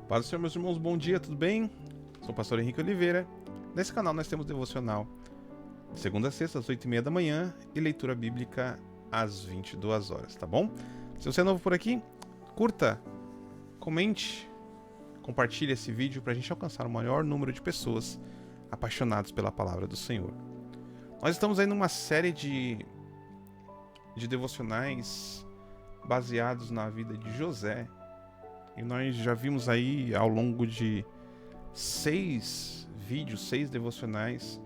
Paz do Senhor, meus irmãos, bom dia, tudo bem? Sou o pastor Henrique Oliveira. Nesse canal nós temos devocional de segunda a sexta, às 8h30 da manhã e leitura bíblica às 22 horas, tá bom? Se você é novo por aqui, curta, comente, compartilhe esse vídeo para a gente alcançar o maior número de pessoas apaixonadas pela palavra do Senhor. Nós estamos aí numa série de devocionais baseados na vida de José. E nós já vimos aí ao longo de 6 vídeos, 6 devocionais,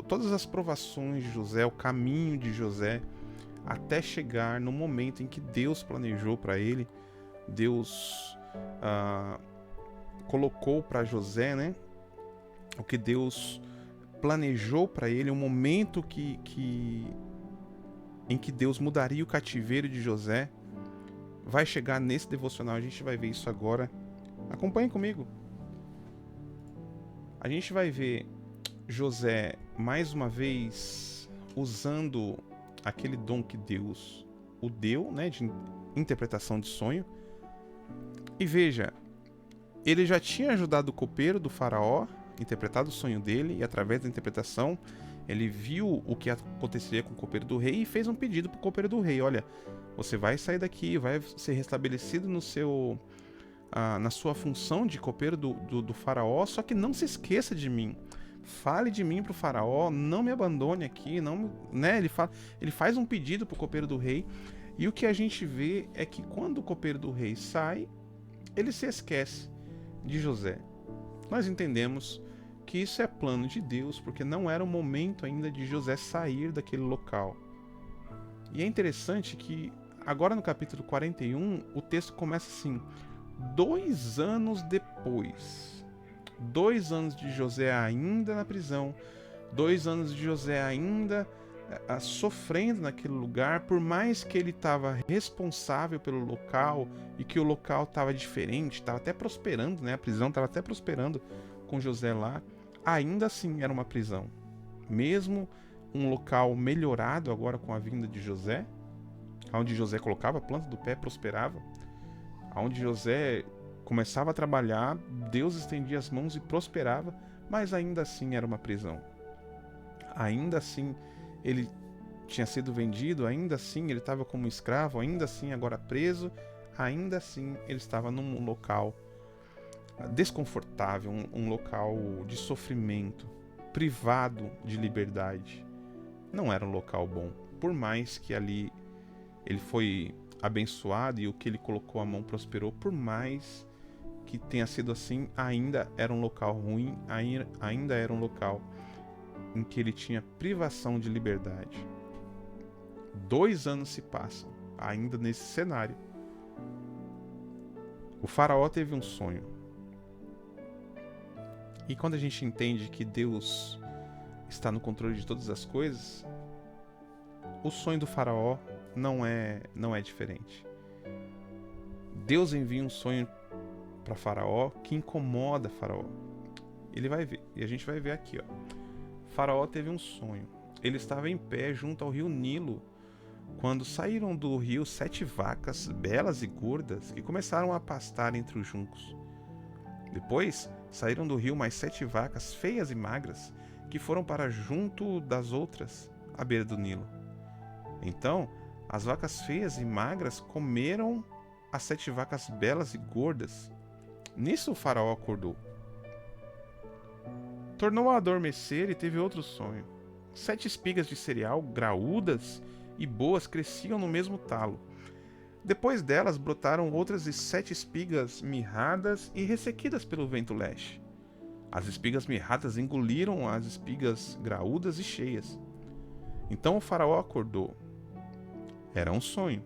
todas as provações de José, o caminho de José, até chegar no momento em que Deus planejou para ele. Deus colocou para José, né? O que Deus planejou para ele, um momento em que Deus mudaria o cativeiro de José. Vai chegar nesse devocional, a gente vai ver isso agora. Acompanhe comigo. A gente vai ver José, mais uma vez, usando aquele dom que Deus o deu, né, de interpretação de sonho. E veja, ele já tinha ajudado o copeiro do faraó, interpretado o sonho dele, e através da interpretação, ele viu o que aconteceria com o copeiro do rei e fez um pedido para o copeiro do rei: olha, você vai sair daqui, vai ser restabelecido na sua função de copeiro do faraó, só que não se esqueça de mim. Fale de mim para o faraó, não me abandone aqui, não, né? Ele faz um pedido para o copeiro do rei, e o que a gente vê é que quando o copeiro do rei sai, ele se esquece de José. Nós entendemos que isso é plano de Deus, porque não era o momento ainda de José sair daquele local. E é interessante que agora no capítulo 41, o texto começa assim: 2 anos depois. 2 anos de José ainda na prisão, 2 anos de José ainda sofrendo naquele lugar, por mais que ele estava responsável pelo local e que o local estava diferente, estava até prosperando, né? A prisão estava até prosperando com José lá, ainda assim era uma prisão. Mesmo um local melhorado agora com a vinda de José, onde José colocava a planta do pé, prosperava, onde José começava a trabalhar, Deus estendia as mãos e prosperava, mas ainda assim era uma prisão. Ainda assim ele tinha sido vendido, ainda assim ele estava como escravo, ainda assim agora preso, ainda assim ele estava num local desconfortável, um local de sofrimento, privado de liberdade. Não era um local bom, por mais que ali ele foi abençoado e o que ele colocou a mão prosperou, por mais que tenha sido assim, ainda era um local ruim, ainda era um local em que ele tinha privação de liberdade. 2 anos se passam, ainda nesse cenário. O faraó teve um sonho. E quando a gente entende que Deus está no controle de todas as coisas, o sonho do faraó não é diferente. Deus envia um sonho para Faraó que incomoda Faraó. Ele vai ver, e a gente vai ver aqui, ó. Faraó teve um sonho. Ele estava em pé junto ao rio Nilo quando saíram do rio 7 vacas belas e gordas que começaram a pastar entre os juncos. Depois saíram do rio mais 7 vacas feias e magras que foram para junto das outras à beira do Nilo. Então as vacas feias e magras comeram as 7 vacas belas e gordas. Nisso o faraó acordou. Tornou a adormecer e teve outro sonho. 7 espigas de cereal, graúdas e boas, cresciam no mesmo talo. Depois delas brotaram outras 7 espigas mirradas e ressequidas pelo vento leste. As espigas mirradas engoliram as espigas graúdas e cheias. Então o faraó acordou. Era um sonho.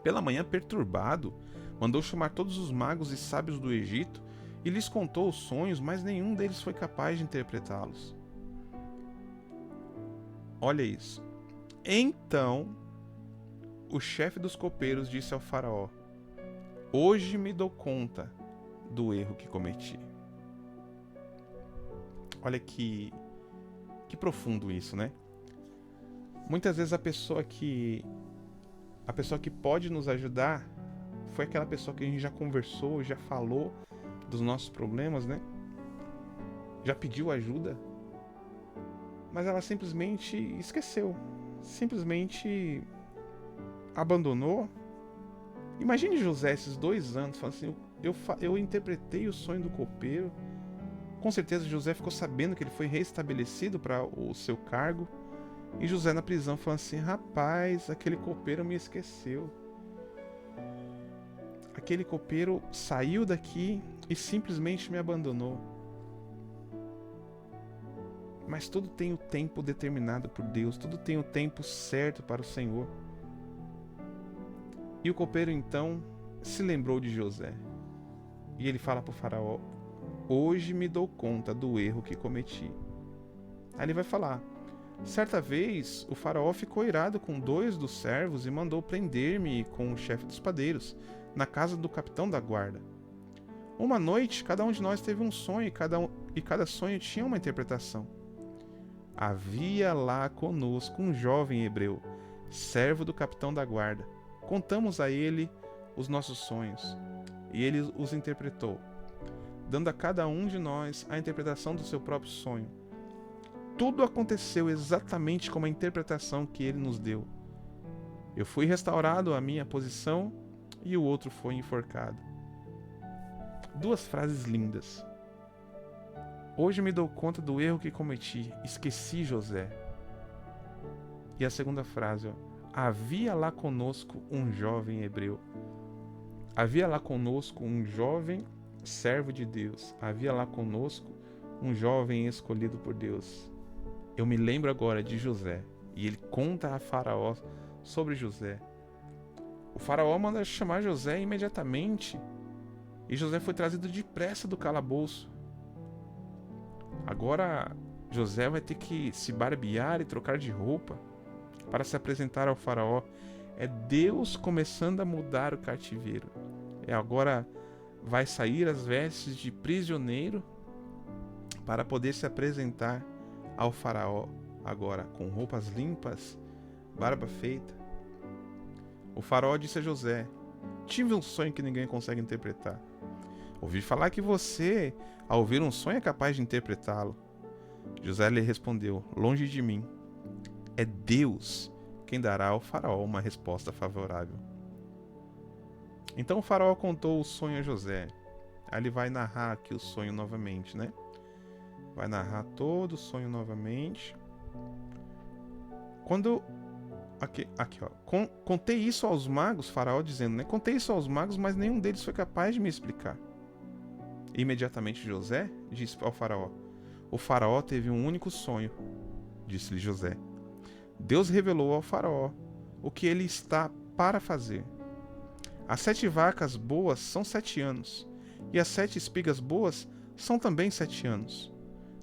Pela manhã, perturbado, mandou chamar todos os magos e sábios do Egito e lhes contou os sonhos, mas nenhum deles foi capaz de interpretá-los. Olha isso. Então, o chefe dos copeiros disse ao faraó: hoje me dou conta do erro que cometi. Olha que profundo isso, né? Muitas vezes a pessoa que pode nos ajudar foi aquela pessoa que a gente já conversou, já falou dos nossos problemas, né? Já pediu ajuda, mas ela simplesmente esqueceu, simplesmente abandonou. Imagine José esses 2 anos falando assim: eu interpretei o sonho do copeiro. Com certeza José ficou sabendo que ele foi restabelecido para o seu cargo, e José na prisão falando assim: rapaz, aquele copeiro me esqueceu. Aquele copeiro saiu daqui e simplesmente me abandonou. Mas tudo tem o tempo determinado por Deus, tudo tem o tempo certo para o Senhor. E o copeiro então se lembrou de José. E ele fala para o faraó: hoje me dou conta do erro que cometi. Aí ele vai falar: certa vez o faraó ficou irado com 2 dos servos e mandou prender-me com o chefe dos padeiros, na casa do capitão da guarda. Uma noite, cada um de nós teve um sonho e cada sonho tinha uma interpretação. Havia lá conosco um jovem hebreu, servo do capitão da guarda. Contamos a ele os nossos sonhos, e ele os interpretou, dando a cada um de nós a interpretação do seu próprio sonho. Tudo aconteceu exatamente como a interpretação que ele nos deu. Eu fui restaurado à minha posição e o outro foi enforcado. 2 frases lindas. Hoje me dou conta do erro que cometi, esqueci José. E a segunda frase, havia lá conosco um jovem hebreu. Havia lá conosco um jovem servo de Deus. Havia lá conosco um jovem escolhido por Deus. Eu me lembro agora de José, e ele conta a Faraó sobre José. O Faraó manda chamar José imediatamente, e José foi trazido depressa do calabouço. Agora José vai ter que se barbear e trocar de roupa para se apresentar ao Faraó. É Deus começando a mudar o cativeiro. Agora vai sair as vestes de prisioneiro para poder se apresentar ao Faraó, agora com roupas limpas, barba feita. O Faraó disse a José: tive um sonho que ninguém consegue interpretar. Ouvi falar que você, ao ouvir um sonho, é capaz de interpretá-lo. José lhe respondeu: longe de mim. É Deus quem dará ao Faraó uma resposta favorável. Então o Faraó contou o sonho a José. Aí ele vai narrar aqui o sonho novamente, né? Vai narrar todo o sonho novamente. Quando... Aqui, ó. Contei isso aos magos, Faraó dizendo, né? Contei isso aos magos, mas nenhum deles foi capaz de me explicar. Imediatamente José disse ao Faraó: o Faraó teve um único sonho, disse-lhe José. Deus revelou ao Faraó o que ele está para fazer. As 7 vacas boas são 7 anos, e as 7 espigas boas são também 7 anos.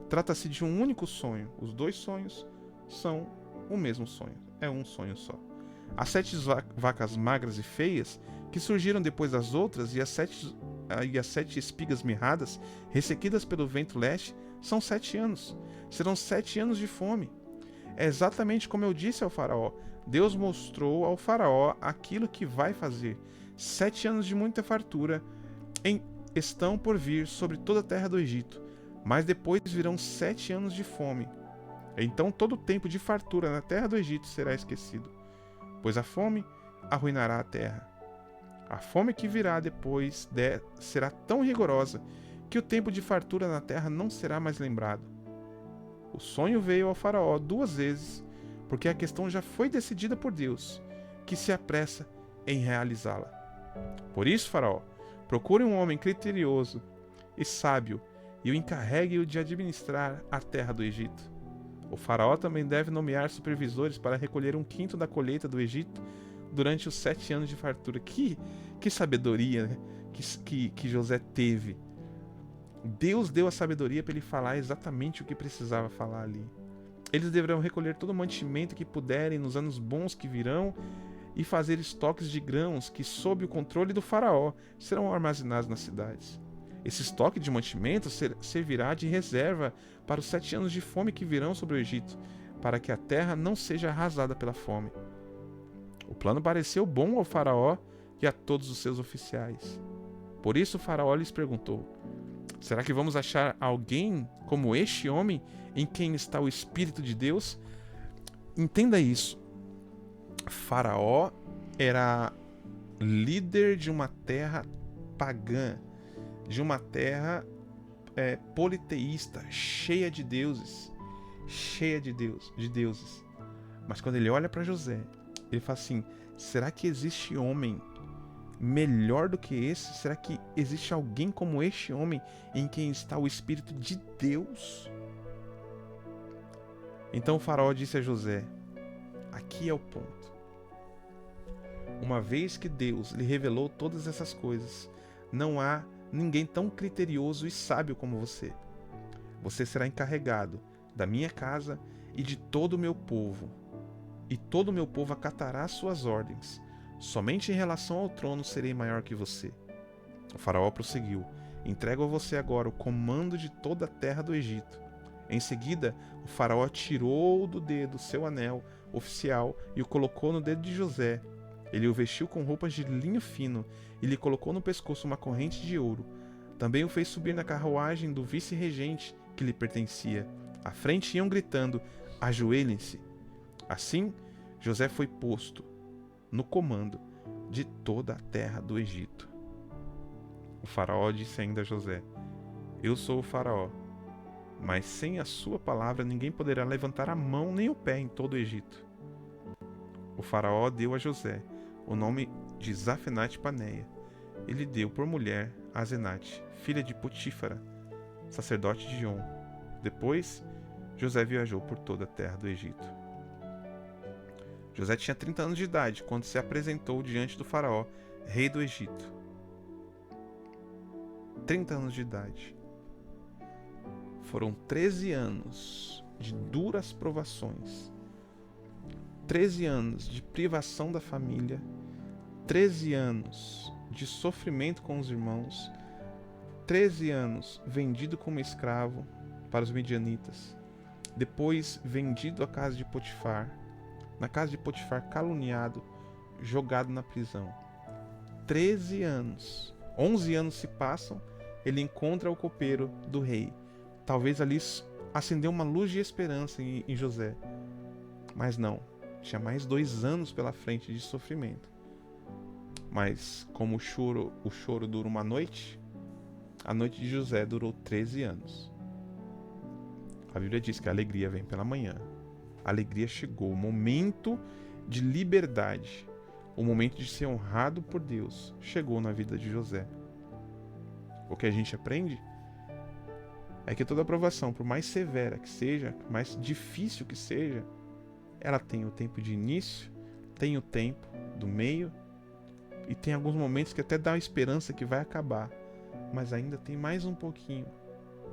Trata-se de um único sonho. Os 2 sonhos são o mesmo sonho. É um sonho só. As 7 vacas magras e feias, que surgiram depois das outras, e as 7 espigas mirradas, ressequidas pelo vento leste, são 7 anos. Serão 7 anos de fome. É exatamente como eu disse ao Faraó. Deus mostrou ao Faraó aquilo que vai fazer. 7 anos de muita fartura estão por vir sobre toda a terra do Egito, mas depois virão 7 anos de fome. Então todo o tempo de fartura na terra do Egito será esquecido, pois a fome arruinará a terra. A fome que virá depois será tão rigorosa que o tempo de fartura na terra não será mais lembrado. O sonho veio ao Faraó 2 vezes, porque a questão já foi decidida por Deus, que se apressa em realizá-la. Por isso, Faraó, procure um homem criterioso e sábio e o encarregue-o de administrar a terra do Egito. O Faraó também deve nomear supervisores para recolher 1/5 da colheita do Egito durante os 7 anos de fartura. Que sabedoria, né? que José teve. Deus deu a sabedoria para ele falar exatamente o que precisava falar ali. Eles deverão recolher todo o mantimento que puderem nos anos bons que virão e fazer estoques de grãos que, sob o controle do Faraó, serão armazenados nas cidades. Esse estoque de mantimento servirá de reserva para os 7 anos de fome que virão sobre o Egito, para que a terra não seja arrasada pela fome. O plano pareceu bom ao Faraó e a todos os seus oficiais. Por isso o faraó lhes perguntou: será que vamos achar alguém como este homem em quem está o Espírito de Deus? Entenda isso. Faraó era líder de uma terra pagã, de uma terra politeísta, cheia de deuses, de deuses. Mas quando ele olha para José, ele fala assim: será que existe homem melhor do que esse? Será que existe alguém como este homem em quem está o Espírito de Deus? Então o faraó disse a José: aqui é o ponto. Uma vez que Deus lhe revelou todas essas coisas, não há ninguém tão criterioso e sábio como você. Você será encarregado da minha casa e de todo o meu povo, e todo o meu povo acatará suas ordens. Somente em relação ao trono serei maior que você. O faraó prosseguiu: entrego a você agora o comando de toda a terra do Egito. Em seguida, o faraó tirou do dedo seu anel oficial e o colocou no dedo de José. Ele o vestiu com roupas de linho fino e lhe colocou no pescoço uma corrente de ouro. Também o fez subir na carruagem do vice-regente que lhe pertencia. À frente iam gritando: ajoelhem-se. Assim, José foi posto no comando de toda a terra do Egito. O faraó disse ainda a José: eu sou o faraó, mas sem a sua palavra ninguém poderá levantar a mão nem o pé em todo o Egito. O faraó deu a José o nome de Zafenate-Paneia. Ele deu por mulher Asenate, filha de Potífara, sacerdote de On. Depois, José viajou por toda a terra do Egito. José tinha 30 anos de idade quando se apresentou diante do faraó, rei do Egito. 30 anos de idade. Foram 13 anos de duras provações, 13 anos de privação da família, 13 anos de sofrimento com os irmãos, 13 anos vendido como escravo para os midianitas, depois vendido à casa de Potifar, na casa de Potifar caluniado, jogado na prisão. 13 anos, 11 anos se passam, ele encontra o copeiro do rei. Talvez ali acendeu uma luz de esperança em José, mas não, tinha mais 2 anos pela frente de sofrimento. Mas como o choro dura uma noite, a noite de José durou 13 anos. A Bíblia diz que a alegria vem pela manhã. A alegria chegou, o momento de liberdade, o momento de ser honrado por Deus, chegou na vida de José. O que a gente aprende é que toda aprovação, por mais severa que seja, por mais difícil que seja, ela tem o tempo de início, tem o tempo do meio, e tem alguns momentos que até dá a esperança que vai acabar, mas ainda tem mais um pouquinho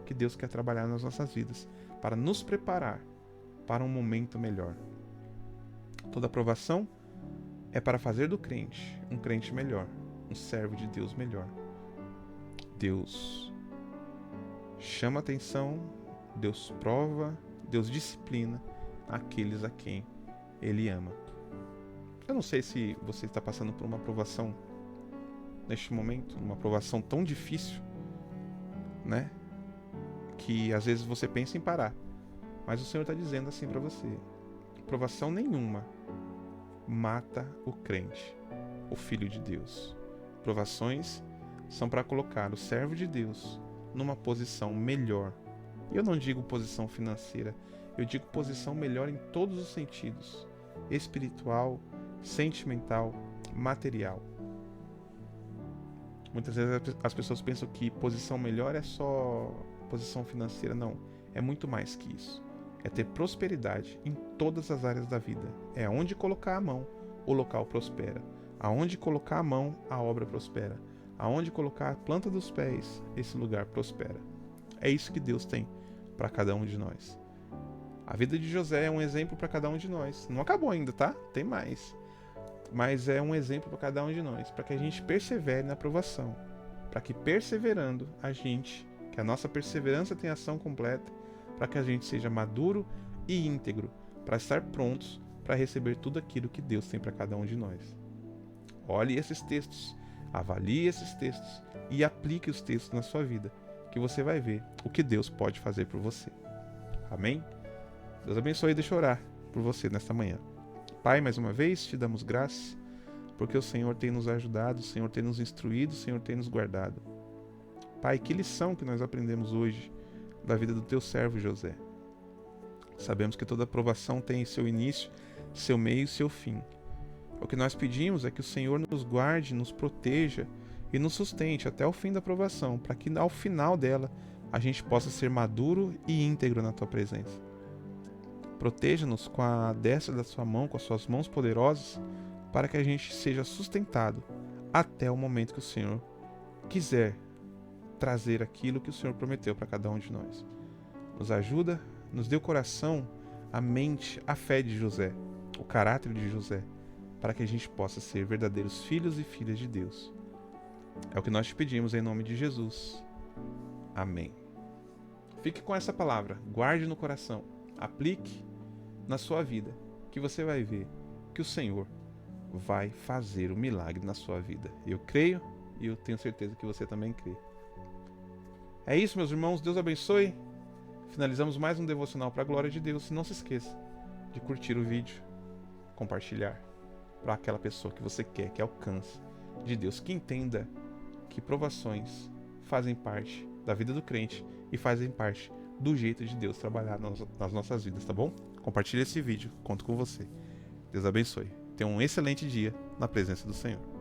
que Deus quer trabalhar nas nossas vidas para nos preparar para um momento melhor. Toda aprovação é para fazer do crente um crente melhor, um servo de Deus melhor. Deus chama atenção, Deus prova, Deus disciplina aqueles a quem Ele ama. Eu não sei se você está passando por uma aprovação neste momento, uma aprovação tão difícil, né? Que às vezes você pensa em parar. Mas o Senhor está dizendo assim para você: aprovação nenhuma mata o crente, o Filho de Deus. Provações são para colocar o servo de Deus numa posição melhor. E eu não digo posição financeira, eu digo posição melhor em todos os sentidos: espiritual, sentimental, material. Muitas vezes as pessoas pensam que posição melhor é só posição financeira. Não, é muito mais que isso. É ter prosperidade em todas as áreas da vida. É aonde colocar a mão, o local prospera. Aonde colocar a mão, a obra prospera. Aonde colocar a planta dos pés, esse lugar prospera. É isso que Deus tem para cada um de nós. A vida de José é um exemplo para cada um de nós. Não acabou ainda, tá? Tem mais. Mas é um exemplo para cada um de nós, para que a gente persevere na aprovação, para que perseverando que a nossa perseverança tenha ação completa, para que a gente seja maduro e íntegro, para estar prontos para receber tudo aquilo que Deus tem para cada um de nós. Olhe esses textos, avalie esses textos e aplique os textos na sua vida, que você vai ver o que Deus pode fazer por você. Amém? Deus abençoe e deixa eu orar por você nesta manhã. Pai, mais uma vez te damos graças, porque o Senhor tem nos ajudado, o Senhor tem nos instruído, o Senhor tem nos guardado. Pai, que lição que nós aprendemos hoje da vida do teu servo José. Sabemos que toda aprovação tem seu início, seu meio e seu fim. O que nós pedimos é que o Senhor nos guarde, nos proteja e nos sustente até o fim da aprovação, para que ao final dela a gente possa ser maduro e íntegro na tua presença. Proteja-nos com a destra da sua mão, com as suas mãos poderosas, para que a gente seja sustentado até o momento que o Senhor quiser trazer aquilo que o Senhor prometeu para cada um de nós. Nos ajuda, nos dê o coração, a mente, a fé de José, o caráter de José, para que a gente possa ser verdadeiros filhos e filhas de Deus. É o que nós te pedimos em nome de Jesus. Amém. Fique com essa palavra, guarde no coração, aplique na sua vida, que você vai ver que o Senhor vai fazer o milagre na sua vida. Eu creio e eu tenho certeza que você também crê. É isso, meus irmãos, Deus abençoe. Finalizamos mais um devocional para a glória de Deus. Não se esqueça de curtir o vídeo, compartilhar para aquela pessoa que você quer que alcance de Deus, que entenda que provações fazem parte da vida do crente e fazem parte do jeito de Deus trabalhar nas nossas vidas, tá bom? Compartilhe esse vídeo, conto com você. Deus abençoe. Tenha um excelente dia na presença do Senhor.